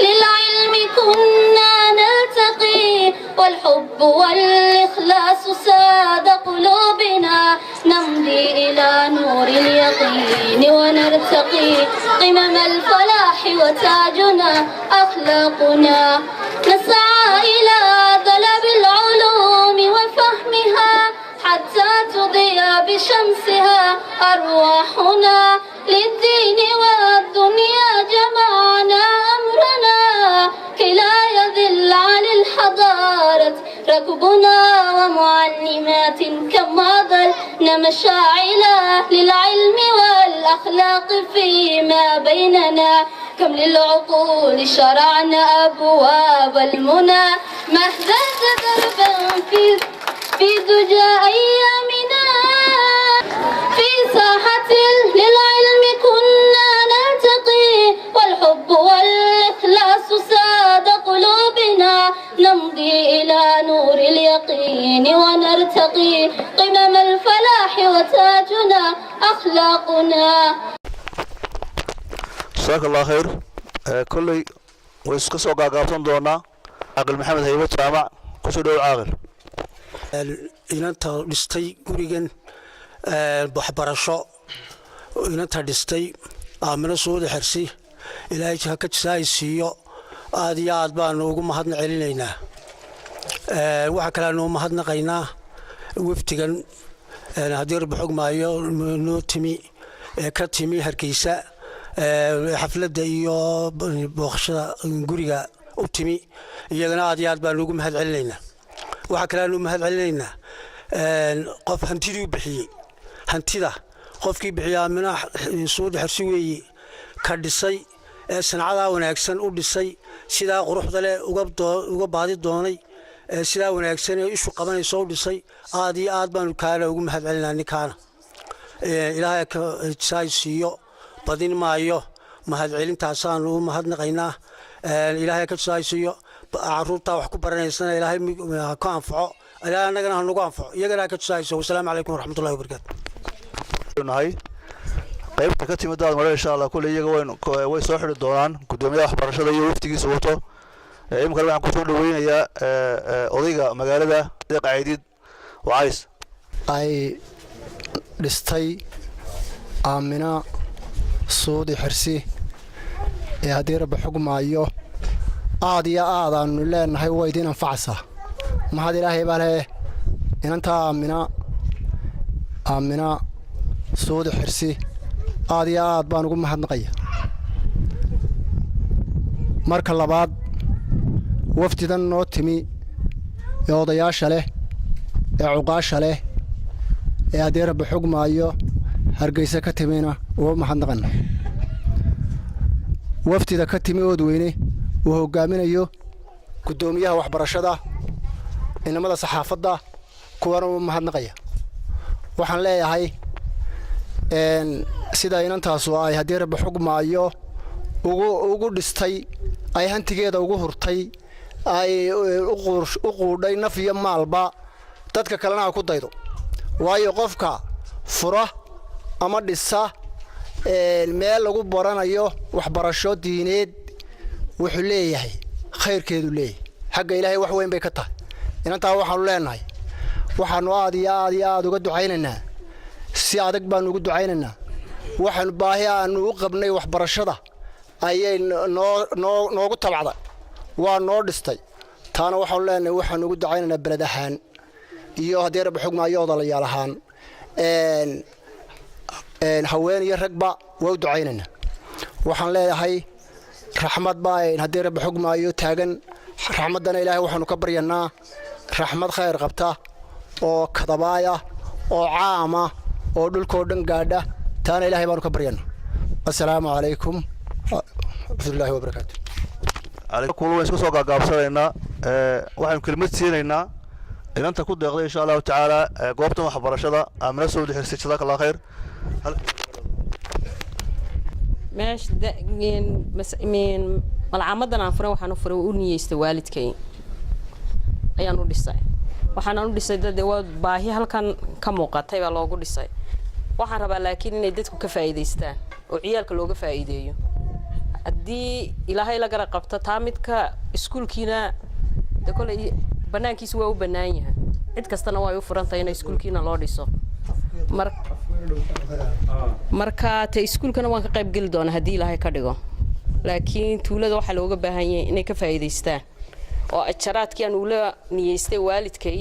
للعلم كنا نلتقي والحب والإخلاص ساد قلوبنا نمضي إلى نور اليقين ونرتقي قمم الفلاح وتاجنا أخلاقنا نسعى إلى طلب العلوم وفهمها حتى تضيء بشمسها أرواحنا للدين والدنيا جمعنا أمرنا كي لا يذل عن الحضارة ركبنا ومعلمات كما ظلنا مشاعلا للعلم والأخلاق فيما بيننا كم للعقول شرعنا أبواب المنى مهدت دربا في دجى أيامنا في ساحة للعلم كنا نلتقي والحب والإخلاص ساد قلوبنا نمضي إلى نور اليقين ونرتقي قمم الفلاح وتاجنا أخلاقنا. جزاك الله خير. كل ويسكسو قاقابتون دونا عاقل محمد هيبة جامع كسو دول عاقل inanta dhistay gurigan waxbarasho inanta dhistay aamino suudi xirsi ilaahay ka jisaaysiiyo aad iyo aad baan ugu mahadnaqeynaa waxa kale aan u mahadnaqaynaa waftigan hadir buxug maayo noo timi ka timi Hargeysa xafladda iyo booqashada guriga u timi iyagana aad iyo aad baan ugu mahadcelinaynaa waxa kale aan u mahadcelinaynaa qof hantidii bixiyay hantida qofkii bixiyaa mina suudi xirsi weeye ka dhisay sanacada wanaagsan u dhisay sida quruxda leh uga baadi doonay sida wanaagsan ee ishu qabanayso u dhisay aad iyo aad baan kaala ugu mahadcelinaynaa ninkaana ilaahay ka jisaaysiiyo badin maayo mahadcelintaasaan u mahadnaqaynaa ilaahay ka jisaaysiiyo عروضها وحكو برنيسنا إلهي كان فعو إلهي نجنا هنقام فعو يجنا كتسايس والسلام عليكم ورحمة الله وبركاته. هاي قيب تكتي مدة مرة إن شاء الله كل يجوا وين سوحر الدوران قدوم يا أخبار شذا يوفتي صوته يمكن أن كتون وين يا أضيق مجالده ضيق عديد وعايز. أي لستي آمنا صودي حرسي يا دير بحكم أيوه aad iyo aad aan leenahay way idin anfacsa mahad ilaahay bale inanta aamina suudi xirsi aad iyo aad baan ugu mahadnaqaya marka labaad wafdidan noo timi ee odayaasha leh ee cuqaasha leh ee adeer baxugmaayo Hargeysa ka timina oo mahadnaqan wafdida ka timi Oodweyne وهجامينيو قدوميها وحبرشدا إنما ذا صحافة كوارو مهنقية وحن لا هاي إن سيدا ينتهى أي هدير بحكم أيوه وجود استي أي هنتجي ده وجود هرتي أي أقول ده نفي مالبا تذكر كلامنا أكو دايرو ويوقفك فرح أمر السا المال وجود برانا أيوه وحبرشات دينيد وحليه هاي خير كذا ليه حق إلهي وحوين بيكته إن أنت وحنا لنا وحنا عادي وقد عيننا سيادك بان وقد عيننا وحنا باهي أن وقبنا وحبر الشدة أي نو قد طلعنا ونور دستي تانا وحنا لنا وحنا وقد عيننا بلدهان إيوه هدير بحكم أيوه ضل يالهان إن هوين يركبا وقد عيننا وحنا لا هاي رحمة باين هدير بحكم أيوه تاجن رحمتنا إلهي وحنا كبرينا رحمة خير قبته أو كتبايا أو عامة أو دول كودن قادة تانا إلهي بارك كبرينا. السلام عليكم ورحمة الله وبركاته. عليكم كل وين سوق قابسنا وحنا كلمة سيرنا إن أنت كنت دغلي إن شاء الله تعالى قوبتنا وحبر شذا أمر سود حسيت جزاك الله خير. ماش من العمدنا عفرا وحنا فروني يستوالد أيانو ديساي وحنا ديساي ده باهي هل كان كموقتي ولا أقول ديساي وحنا ربا لكن نديتكو كفايدة يستان وعيالك لوجا فايدة haddii ilaahay la gara qabto taa midka iskuulkiina de kolay banaankiisa waa u bannaan yahay cid kastana way u furan tahay in iskuulkiina loo dhiso marka ta iskuulkana waan ka qayb geli doonaa haddii ilaahay ka dhigo laakiin tuulada waxaa looga baahan yahay inay ka faa'iidaystaan oo ajaraadkii aan ula niyeystay waalidkay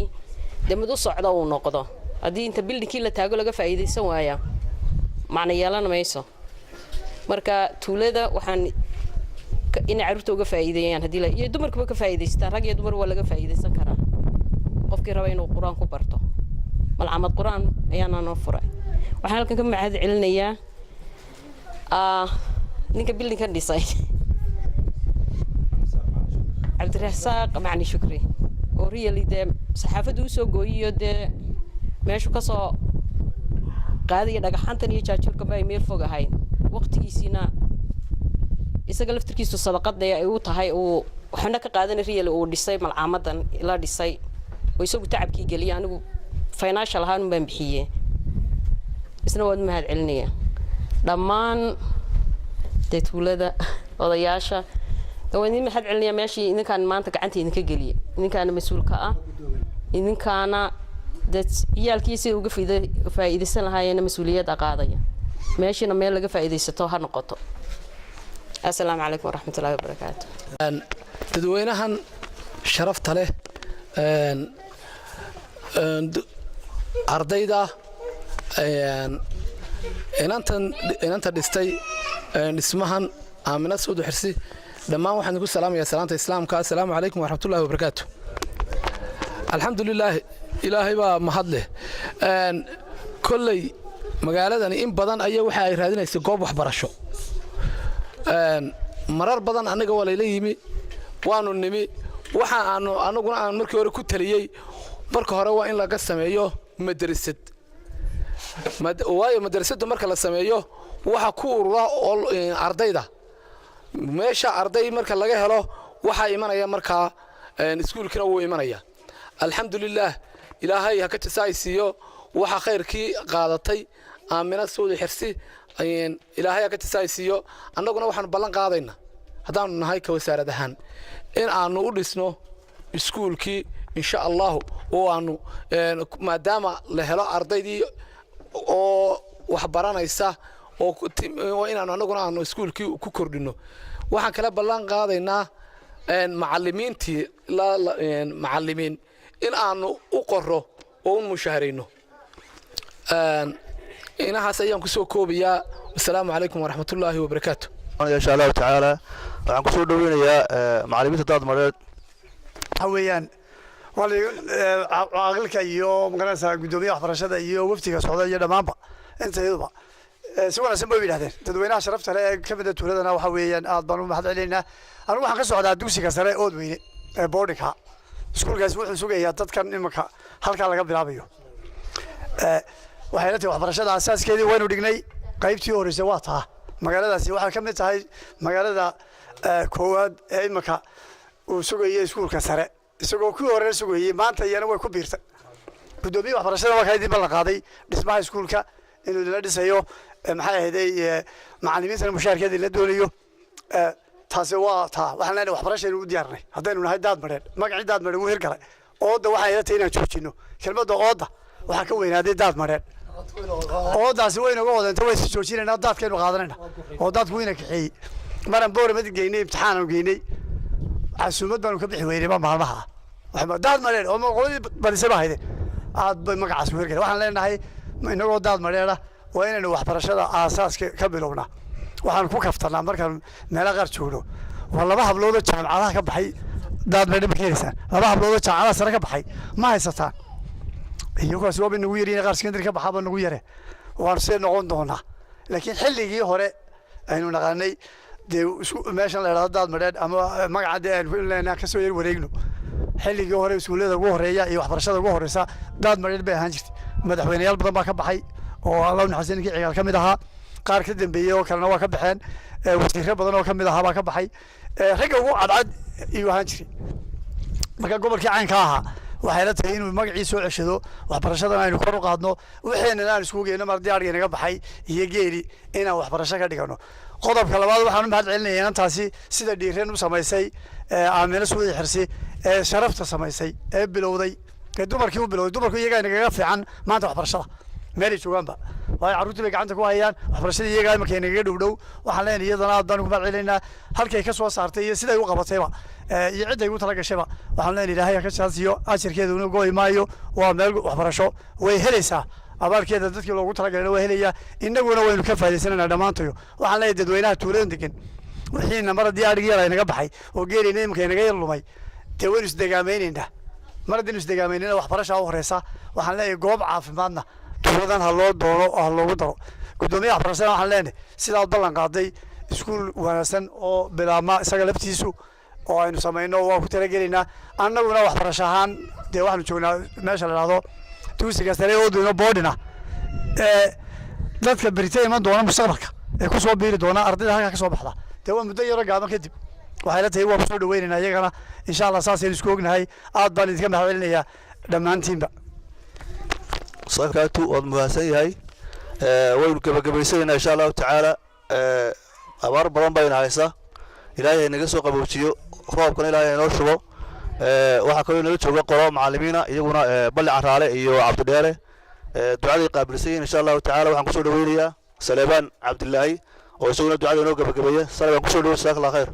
dee mid u socda uu noqdo haddii inta bildhinkii la taago laga faa'iidaysan waaya macna yeelan mayso marka tuulada waxaan inay carruurta uga faa'iideeyaan haddii la iyo dumarkuba ka faa'iidaystaan rag iyo dumar waa laga faa'iidaysan karaa qofkii raba inuu quraan ku barto malcamad quraan ayaana noo furay waxaan halkan ka mahad celinayaa ninka bildinka dhisay cabdirasaaq macni shukri oo really dee saxaafaddu u soo gooyiyo dee meeshu ka soo qaadaya dhagaxantan iyo jaajuurkaba ay meel fog ahayn waqtigiisiina isaga laftirkiisu sadaqada ay u tahay uu waxna ka qaadan real uu dhisay malcamadan ila dhisay oo isagu tacabkii galiyay anigu financial ahaan baan bixiyay isna waad mahad celinaya dhammaan dadwalada odayaasha dawladnimo mahad celinaya meeshii idinkaan maanta gacanta idinka galiyay idinkaan mas'uulka ah idinkaana dad iyalkiisa uga faa'iideysan lahaayeen mas'uuliyadda qaadaya meeshina meel laga faa'iideysto ha noqoto السلام عليكم ورحمة الله وبركاته. dadweynahan sharafta leh ardayda inanta dhistay dhismahan Aamina Suud Xirsi dhammaan waxaan ku salaamayaa salaanta islaamka assalaamu calaykum waraxmatullaahi wabarakaatuh. alxamdulillaah ilaahay baa mahad leh kolley magaaladani in badan ayaa waxa ay raadinaysay goob waxbarasho marar badan anaga waa layla yimi waanu nimi waxa anaguna aan markii hore ku taliyay marka hore waa in laga sameeyo madrasad waayo madrasadda marka la sameeyo waxa ku urura ardayda meesha arday marka laga helo waxa imanaya marka iskuulkina wuu imanaya alxamdulillaah ilaahay ha ka tisaaysiyo waxa khayrkii qaadatay Aamina Suud Xirsi ilaahay ka tisaaysiyo annaguna waxaan ballan qaadaynaa hadaan nahay ka wasaarad ahaan in aanu u dhisno iskuulkii insha Allah oo aanu maadaama la helo ardaydii oo wax baranaysa oo inaanu annaguna aanu iskuulkii ku kordhino waxaan kala ballan qaadaynaa macallimiintii macallimiin in aanu u qorro oo u mushaharayno inahaas ayaan ku soo koobiyaa assalaamu calaykum waraxmatullaahi wabarakaatuh. insha Allah taala waxaan ku soo dhaweynayaa macallimiinta daad mareed hawayaan aqalka iyo magaranaysa gudoomiyaha waxbarashada iyo waftiga socda iyo dhamaanba intayduba si wanaagsan bay yiraahdeen dadweynaha sharafta leh ee ka mid ah tuuladana waxa weeyaan aad baan u mahad celinaa anigu waxaan ka socdaa dugsiga sare oo weyne ee boardinga iskuulkaas wuxuu sugayaa dadkan imika halka laga bilaabayo waxay la tahay waxbarashada asaaskeedii waynu dhignay qaybtii horeysay waa taa magaaladaasi waxa ka mid tahay magaalada koowaad ee imika uu sugayay iskuulka sare isagoo ku hore sugayay maanta iyana way ku biirtay gudoomiyaha waxbarashada waa kaydin bal qaaday dhismaha iskuulka inuu la dhisayo maxay ahaydey macallimiinta mushaarkeedii la doonayo taasi waa taa waxaan leenahay waxbarashada u diyaarnay haddaynu nahay daad mareed magacii daad mareed uu hirgalay ooda waxay la tahay inaan joojino kelmadda ooda waxa ka weynaaday daad mareed oodaasi way inaga wadanta way joojinayna daadkeenu qaadanayna oo daadku wayna kaxeeyay maran boor mid geynay imtixaan aan geynay casuumad baan ka bixi weynay maalmaha waxa daad mareed oo qoladii badisay baa hayday aad bay magacaas u hirgalay waxaan leenahay inagoo daad mareed waa inaynu waxbarashada aasaaska ka bilowna waxaan ku kaftanaa markaan meelo qaar joogno waa laba hablood oo jaamacadaha ka baxay daad mareed ma keenaysaa laba hablood oo jaamacadaha sare ka baxay ma haysataan iyagoo soo bin ugu yareen qaar secondary ka baxaba nagu yare waan soo noqon doonaa laakiin xilligii hore aynu naqanay meeshan la yiraahdo daad mareed ama magaca aan leena ka soo yar wareegno xilligii hore iskuulada ugu horeeya iyo waxbarashada ugu horeysa daad mareed bay ahaan jirtay madaxweynayaal badan baa ka baxay oo Allah naxariistiisa ciyaal ka mid ahaa qaar ka dambeeyay oo kalena waa ka baxeen wasiirro badan oo ka mid ahaa baa ka baxay ragga ugu cadcad iyo ahaan jiray marka gobolkii caanka ahaa waxay la tahay inuu magaciisa soo ceshado waxbarashadan aynu kor u qaadno waxeenana aan isku geeyno mar diyaarga naga baxay iyo geeli inaan waxbarasho ka dhigano qodobka labaad waxaan u mahad celinayaa inantaasi sida dhiireen u samaysay aamina suudi xirsi ee sharafta samaysay ee bilowday ee dumarkii u bilowday dumarku iyaga inaga fiican maanta waxbarashada meelay joogaanba way carruurtii bay gacanta ku hayaan waxbarashada iyaga imanka inaga dhow waxaan leenahay iyadana aad baan ugu mahad celinaynaa halkay ka soo saartay iyo siday u qabatayba iyo cidday ugu tala gashayba waxaan leenahay ilaahay ka jaasiyo ajirkeeda una gooyi maayo waa meel waxbarasho way helaysaa abaalkeeda dadkii loogu talagalay way helayaa innaguna waynu ka faa'iidaysanaynaa dhammaantayo waxaan leenahay dadweynaha tuulada degan wixii namara diyaarigii yar inaga baxay oo geelina imanka inaga yar lumay dee waynu isdegaameynaynaa mar haddaynu isdegaamaynina waxbarashaa u horeysa waxaan leeyahay goob caafimaadna tuuladan ha loo doono oo ha loogu daro guddoomiyaha waxbarashada waxaan leenahay sidaad ballan qaaday iskuul wanaagsan oo bilaabma isaga laftiisu oo aynu samayno waa ku talagelaynaa annaguna waxbarasho ahaan dee waxaanu joognaa meesha la dhahdo dugsiga sare oo doono boodhina dadka berita iman doona mustaqbalka ee ku soo biiri doona ardayda halkaa ka soo baxda dee waa muddo yaro gaaban kadib waxay la tahay waa kusoo dhaweynaynaa iyagana insha allah saasaynu isku ognahay aad baan idinka mahad celinayaa dhammaantiinba صاحبكاتو والمهاسن يهي وين كبجبيسينا إن شاء الله تعالى أمر بدن بين عيسى إلهي نجسوا قبوتيو خواب كن إلهي نوشوا وحكوا لنا شو قراء معلمينا يجونا بلع على إيو عبد الداري دعاء قابلسين إن شاء الله تعالى وحنقصوا دوينيا سليمان عبد الله ويسوون دعاء لنا كبجبية سلام قصوا دوين ساك الله خير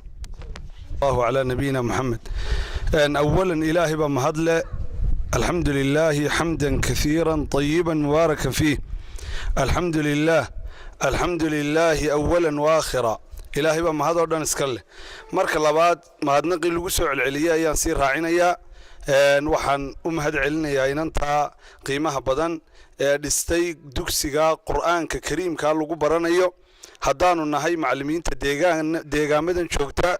الله على نبينا محمد أن أولا إلهي بمهدله الحمد لله حمدا كثيرا طيبا مباركا فيه الحمد لله أولا وآخرا إلهي بما هذا ودان اسكله مرك لباد ما هدنقي لغو سوع العليا يان سير راعينيا waxaan u mahad celinayaa inanta qiimaha badan ee dhistay dugsiga quraanka kariimka lagu baranayo haddaanu nahay macallimiinta deegaamadan joogta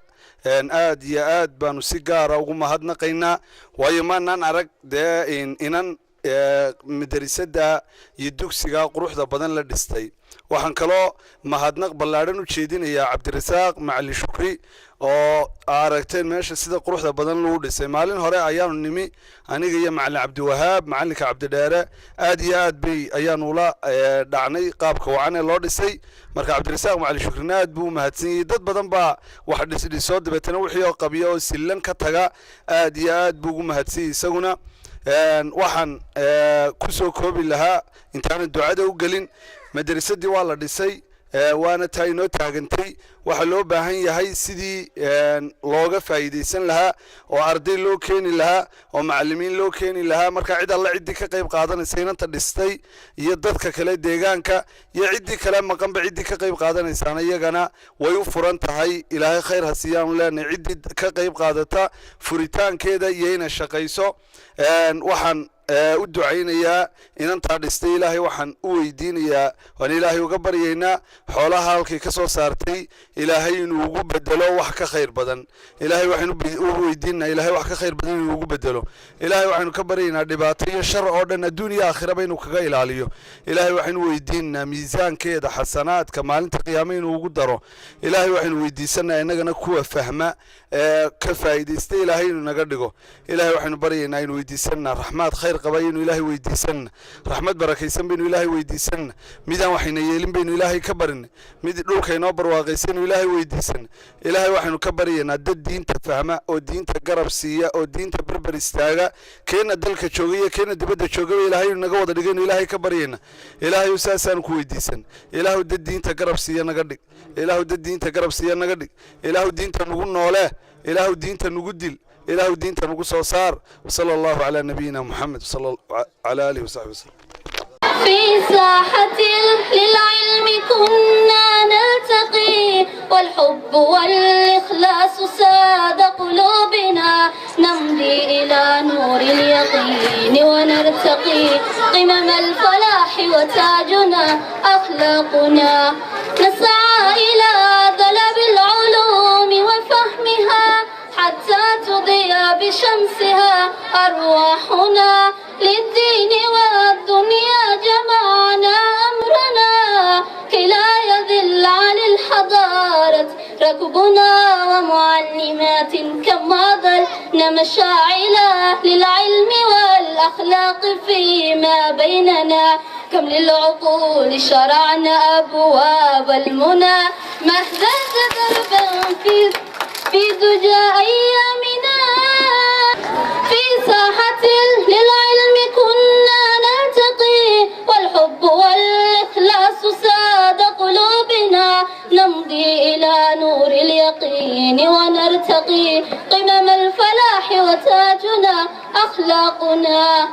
aad iyo aad baanu si gaar ah ugu mahadnaqaynaa waayo maanaan arag inan madrasada iyo dugsiga quruxda badan la dhistay waxaan kaloo mahadnaq ballaadhan u jeedinayaa cabdirasaaq macali shukri oo aragteen meesha sida quruxda badan lagu dhisay maalin hore ayaanu nimi aniga iyo macallin cabdiwahaab macallinka cabdidheere aad iyo aad bay ayaanu la dhacnay qaabka wacan ee loo dhisay marka cabdirasaaq macali shukrina aad buu u mahadsan yahay dad badan baa wax dhisdhisoo dabeetana wixii oo qabiyo oo sillan ka taga aad iyo aad buu ugu mahadsan yahay isaguna waxaan ku soo koobi lahaa intaana ducada u gelin madrasadii waa la dhisay waana taa inoo taagantay waxaa loo baahan yahay sidii looga faa'iidaysan lahaa oo arday loo keeni lahaa oo macallimiin loo keeni lahaa marka cid alla ciddii ka qayb qaadanaysa inanta dhistay iyo dadka kale deegaanka iyo ciddii kale maqanba ciddii ka qayb qaadanaysaana iyagana way u furan tahay ilaahay khayr ha siiyaanu leenahay ciddii ka qayb qaadata furitaankeeda iyo inay shaqayso waxaan u ducaynayaa inantaa dhistay ilaahay waxaan u weydiinayaa waan ilaahay uga baryaynaa xoolaha halkay ka soo saartay ilaahay inuu ugu bedelo wax ka khayr badan ilaahay waxaynu u weydiinaynaa ilaahay wax ka khayr badan inuu ugu bedelo ilaahay waxaynu ka baryaynaa dhibaato iyo shar oo dhan adduun iyo aakhiraba inuu kaga ilaaliyo ilaahay waxaynu weydiinaynaa miisaankeeda xasanaadka maalinta qiyaame inuu ugu daro ilaahay waxaynu weydiisanayaa innagana kuwa fahma ka faa'iidaysta ilaahay inuu naga dhigo ilaahay waxaynu baryaynaa inuu weydiisanaa raxmaad khayr qaba inuu ilaahay weydiisanna raxmad barakaysan baynu ilaahay weydiisanna midaan waxayna yeelin baynu ilaahay ka barinay mid dhulka inoo barwaaqaysan inuu ilaahay weydiisanna ilaahay waxaynu ka baryaynaa dad diinta fahma oo diinta garab siiya oo diinta berber istaaga keena dalka jooga iyo keena dibadda joogaba ilaahay inuu naga wada dhigaynu ilaahay ka baryayna ilaahay saasaanu ku weydiisan ilaahu dad diinta garab siiya naga dhig ilaahu dad diinta garab siiya naga dhig ilaahu diinta nugu noole ilaahu diinta nugu dil إله دين تنقص وصار وصلى الله على نبينا محمد صلى الله على آله وصحبه وسلم. في ساحة للعلم كنا نلتقي والحب والإخلاص ساد قلوبنا نمضي إلى نور اليقين ونرتقي قمم الفلاح وتاجنا أخلاقنا نسعى إلى طلب العلوم وفهمها حتى تضيء بشمسها أرواحنا للدين والدنيا جمعنا أمرنا كي لا يذل عن الحضارة ركبنا ومعلمات كما ظلنا مشاعلا للعلم والأخلاق فيما بيننا كم للعقول شرعنا أبواب المنى ما اهتز دربا في دجى أيامنا في ساحة للعلم كنا نلتقي والحب والإخلاص ساد قلوبنا نمضي إلى نور اليقين ونرتقي قمم الفلاح وتاجنا أخلاقنا